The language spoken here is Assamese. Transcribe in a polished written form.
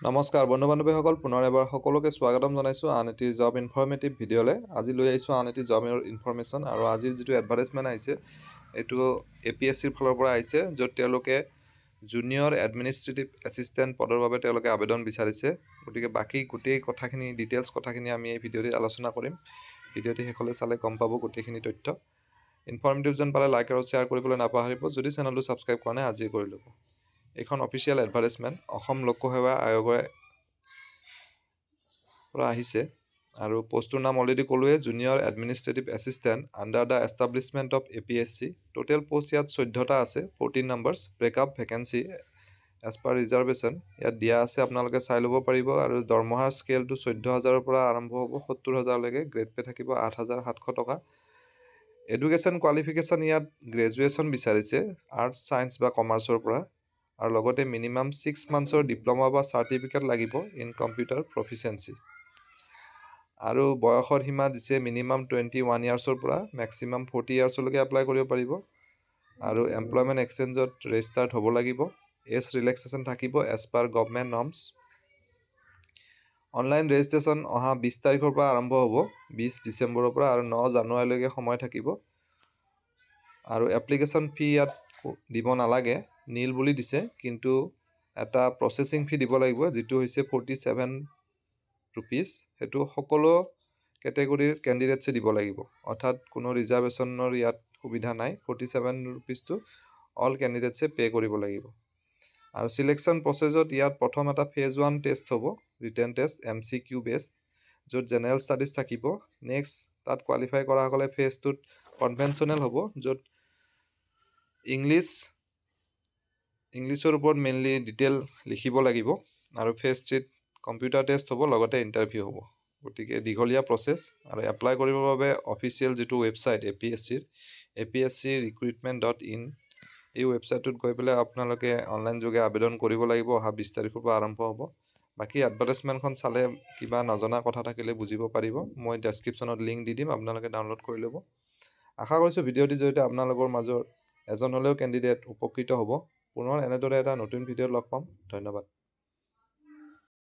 নমস্কাৰ বন্ধু বান্ধৱীসকল, পুনৰ এবাৰ সকলোকে স্বাগতম জনাইছোঁ আন এটি জব ইনফৰ্মেটিভ ভিডিঅ'লৈ। আজি লৈ আহিছোঁ আন এটি জব ইনফৰ্মেশ্যন। আৰু আজিৰ যিটো এডভাৰটাইজমেণ্ট আহিছে এইটো APSCৰ ফালৰ পৰা আহিছে, য'ত তেওঁলোকে জুনিয়ৰ এডমিনিষ্ট্ৰেটিভ এছিষ্টেণ্ট পদৰ বাবে তেওঁলোকে আবেদন বিচাৰিছে। গতিকে বাকী গোটেই কথাখিনি ডিটেইলছ কথাখিনি আমি এই ভিডিঅ'টি আলোচনা কৰিম। ভিডিঅ'টি শেষলৈ চালে গম পাব গোটেইখিনি তথ্য। ইনফৰ্মেটিভ যেন পালে লাইক আৰু শ্বেয়াৰ কৰিবলৈ নাপাহৰিব। যদি চেনেলটো ছাবস্ক্ৰাইব কৰা নাই আজিয়ে কৰি ল'ব। এইখন অফিচিয়েল এডভাৰটাইজমেণ্ট অসম লোকসেৱা আয়োগৰ পৰা আহিছে। আৰু পোষ্টটোৰ নাম অলৰেডি ক'লোৱে, junior administrative assistant under the establishment of APSC। Total post ইয়াত 14টা আছে, 14 numbers. Breakup vacancy as per reservation ইয়াত দিয়া আছে, আপোনালোকে চাই ল'ব পাৰিব। আৰু দৰমহাৰ স্কেলটো 14,000ৰ পৰা আৰম্ভ হ'ব 70,000লৈকে। গ্ৰেড পে থাকিব 8,700 টকা। এডুকেশ্যন কোৱালিফিকেশ্যন ইয়াত গ্ৰেজুৱেশ্যন বিচাৰিছে, আৰ্টছ ছায়েন্স বা কমাৰ্চৰ পৰা। আৰু লগতে মিনিমাম 6 মান্থছৰ ডিপ্ল'মা বা চাৰ্টিফিকেট লাগিব ইন কম্পিউটাৰ প্ৰফিচিয়েঞ্চি। আৰু বয়সৰ সীমা দিছে মিনিমাম 21 ইয়াৰ্ছৰ পৰা মেক্সিমাম 40 ইয়াৰ্ছলৈকে এপ্লাই কৰিব পাৰিব। আৰু এমপ্লয়মেণ্ট এক্সচেঞ্জত ৰেজিষ্টাৰ্ড হ'ব লাগিব। এজ ৰিলেক্সেশ্যন থাকিব as per government norms. Online registration অহা 20 তাৰিখৰ পৰা আৰম্ভ হ'ব, 20 ডিচেম্বৰৰ পৰা, আৰু 9 জানুৱাৰীলৈকে সময় থাকিব। আৰু এপ্লিকেশ্যন ফি ইয়াত দিব নালাগে, নীল বুলি দিছে, কিন্তু এটা প্ৰচেছিং ফি দিব লাগিব, যিটো হৈছে 47 ৰুপিজ। সেইটো সকলো কেটেগৰীৰ কেণ্ডিডেটছে দিব লাগিব, অৰ্থাৎ কোনো ৰিজাৰ্ভেশ্যনৰ ইয়াত সুবিধা নাই। 47 ৰুপিজটো অল কেণ্ডিডেটছে পে' কৰিব লাগিব। আৰু চিলেকশ্যন প্ৰচেছত ইয়াত প্ৰথম এটা ফেজ 1 টেষ্ট হ'ব, ৰিটেন টেষ্ট MCQ বেছড, য'ত জেনেৰেল ষ্টাডিজ থাকিব। নেক্সট তাত কোৱালিফাই কৰাসকলে ফেজ 2ত কনভেনশ্যনেল হ'ব, য'ত ইংলিছৰ ওপৰত মেইনলি ডিটেইল লিখিব লাগিব। আৰু ফেজ 3ত কম্পিউটাৰ টেষ্ট হ'ব, লগতে ইণ্টাৰভিউ হ'ব। গতিকে দীঘলীয়া প্ৰচেছ। আৰু এপ্লাই কৰিবৰ বাবে অফিচিয়েল যিটো ৱেবছাইট APSCৰ apscrecruitment.in, এই ৱেবছাইটটোত গৈ পেলাই আপোনালোকে অনলাইন যোগে আবেদন কৰিব লাগিব। অহা 20 তাৰিখৰ পৰা আৰম্ভ হ'ব। বাকী এডভাৰটাইজমেণ্টখন চালে কিবা নজনা কথা থাকিলে বুজিব পাৰিব। মই ডেছক্ৰিপশ্যনত লিংক দি দিম, আপোনালোকে ডাউনলোড কৰি ল'ব। আশা কৰিছোঁ ভিডিঅ'টিৰ জৰিয়তে আপোনালোকৰ মাজৰ এজন হ'লেও কেণ্ডিডেট উপকৃত হ'ব। পুনৰ এনেদৰে এটা নতুন ভিডিঅ'ত লগ পাম। ধন্যবাদ।